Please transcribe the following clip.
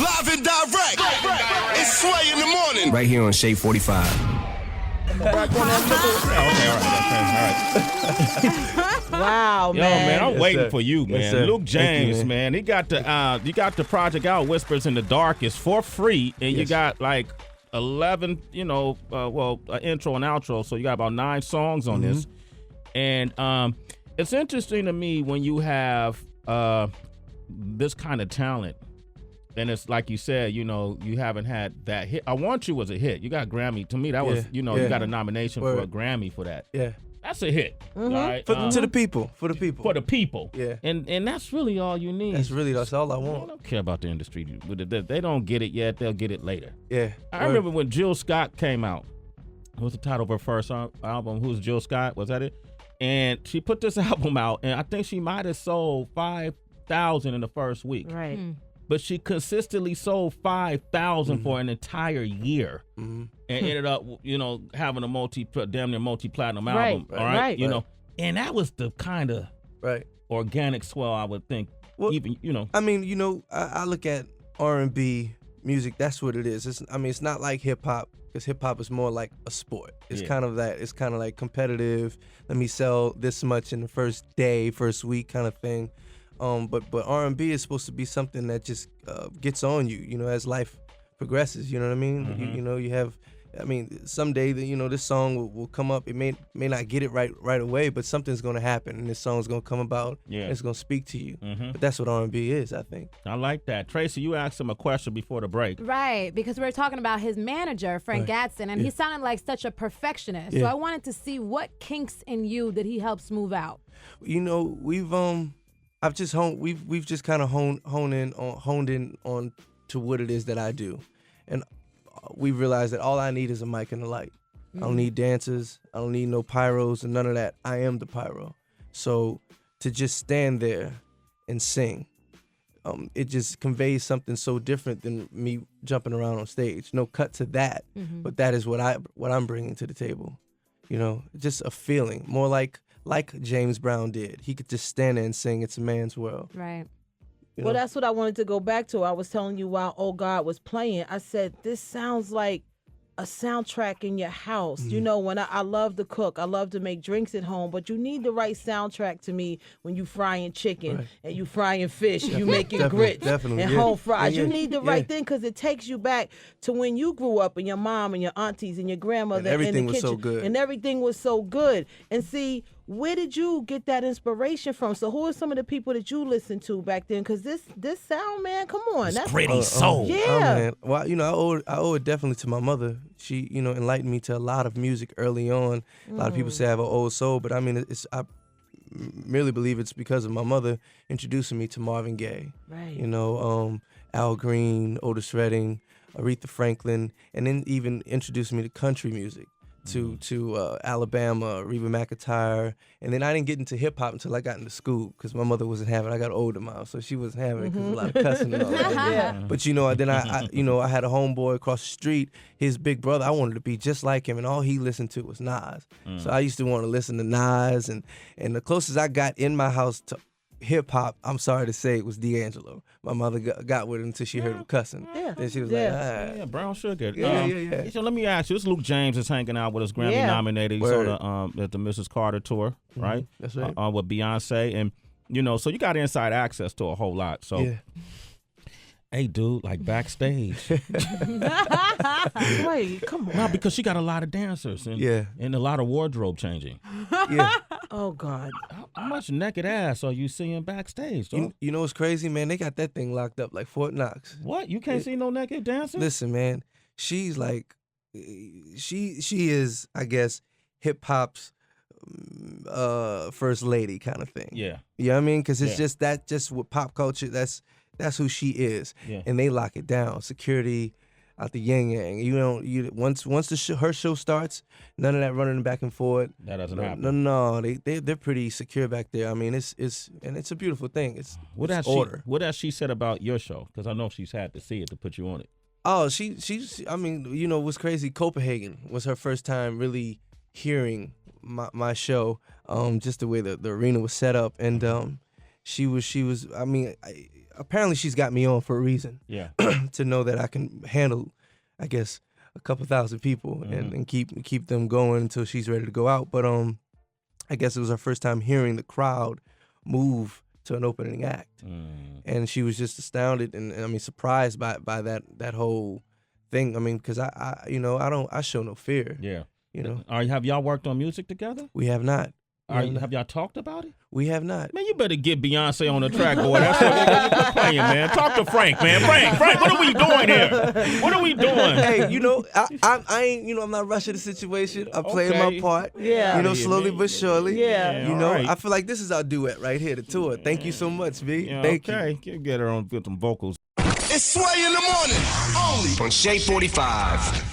Live and direct. It's Sway in the morning. Right here on Shade 45. Wow, Yo, man. I'm waiting for you, man. Yes, sir. Luke James, Thank you, man. He got the project out, Whispers in the Darkest, for free, and you got like 11, intro and outro, so you got about 9 songs on this. And it's interesting to me when you have this kind of talent, and it's like you said, you haven't had that hit. I Want You was a hit. You got Grammy. To me, that was, you got a nomination for a Grammy for that. Yeah. That's a hit. Right? To the people. For the people. For the people. Yeah. And that's really all you need. That's all I I want. don't care about the industry. They don't get it yet. They'll get it later. Yeah. I remember when Jill Scott came out. What was the title of her first album? Who's Jill Scott? Was that it? And she put this album out, and I think she might have sold 5,000 in the first week. Right. But she consistently sold 5,000 for an entire year, and ended up, having a damn near multi-platinum album. All right, and that was the kind of organic swell I would think. Well, even I mean, I look at R&B music. That's what it is. It's not like hip hop, because hip hop is more like a sport. It's kind of that. It's kind of like competitive. Let me sell this much in the first week kind of thing. But R&B is supposed to be something that just gets on you, as life progresses. You know what I mean? You have, someday this song will come up. It may not get it right away, but something's gonna happen, and this song's gonna come about. Yeah, and it's gonna speak to you. But that's what R&B is, I think. I like that. Tracy, you asked him a question before the break. Right, because we were talking about his manager, Frank Gatson, and he sounded like such a perfectionist. So I wanted to see what kinks in you that he helped smooth out. We've just kind of honed in on to what it is that I do, and we realized that all I need is a mic and a light. I don't need dancers. I don't need no pyros and none of that. I am the pyro. So to just stand there and sing, it just conveys something so different than me jumping around on stage. No cut to that, but that is what I'm bringing to the table. Just a feeling, more like James Brown did. He could just stand there and sing, "It's a Man's World." Right. Well, that's what I wanted to go back to. I was telling you while Oh God was playing, I said, this sounds like a soundtrack in your house. When I love to cook, I love to make drinks at home, but you need the right soundtrack to me when you frying chicken and you frying fish, you making grits and home fries. You need the right thing, because it takes you back to when you grew up and your mom and your aunties and your grandmother and everything in the was kitchen. so good. And everything was so good. And see, where did you get that inspiration from? So who are some of the people that you listened to back then? Because this sound, man, come on. That's gritty soul. Yeah. Well, I owe it definitely to my mother. She, enlightened me to a lot of music early on. A lot of people say I have an old soul, but I I merely believe it's because of my mother introducing me to Marvin Gaye. Right. Al Green, Otis Redding, Aretha Franklin, and then even introducing me to country music. To Alabama, Reba McEntire, and then I didn't get into hip hop until I got into school, because my mother wasn't having it. I got older now, so she wasn't having it because a lot of cussing and all that. But then I had a homeboy across the street. His big brother, I wanted to be just like him, and all he listened to was Nas. So I used to want to listen to Nas, and the closest I got in my house to hip hop, I'm sorry to say, it was D'Angelo. My mother got with him until she heard him cussing. Yeah. Then she was like, Yeah, brown sugar. Yeah. So let me ask you, this Luke James is hanging out with us, Grammy nominated. He's on at the Mrs. Carter tour, right? That's right. With Beyonce, and so you got inside access to a whole lot. So, hey, dude, like backstage. Wait, come on. No, because she got a lot of dancers and a lot of wardrobe changing. Yeah. Oh, God. How much naked ass are you seeing backstage, though? You know what's crazy, man? They got that thing locked up like Fort Knox. What? You can't see no naked dancers? Listen, man, she's like, she is, I guess, hip hop's first lady kind of thing. Yeah. You know what I mean? Because it's just with pop culture, that's who she is. Yeah. And they lock it down. Security out the yin yang. Once her show starts, none of that running back and forth. That doesn't happen. No, they're pretty secure back there. I mean, it's a beautiful thing. What has she said about your show? Because I know she's had to see it to put you on it. Oh, she's. I mean, what's crazy? Copenhagen was her first time really hearing my show. Just the way the arena was set up, and she was. I mean, apparently she's got me on for a reason. Yeah. To know that I can handle, I guess, a couple thousand people and keep them going until she's ready to go out. But I guess it was her first time hearing the crowd move to an opening act, and she was just astounded and I mean surprised by that whole thing. I mean, because I show no fear. Yeah. You know. Have y'all worked on music together? We have not. Have y'all talked about it? We have not. Man, you better get Beyonce on the track, boy. That's what you're playing, man. Talk to Frank, man. Frank, what are we doing here? What are we doing? Hey, I ain't, I'm not rushing the situation. I'm playing my part. Yeah. Slowly but surely. Yeah. Right. I feel like this is our duet right here, the tour. Thank you so much, B. Yeah, Thank you. Get her on with some vocals. It's Sway in the morning. Only on Shea 45.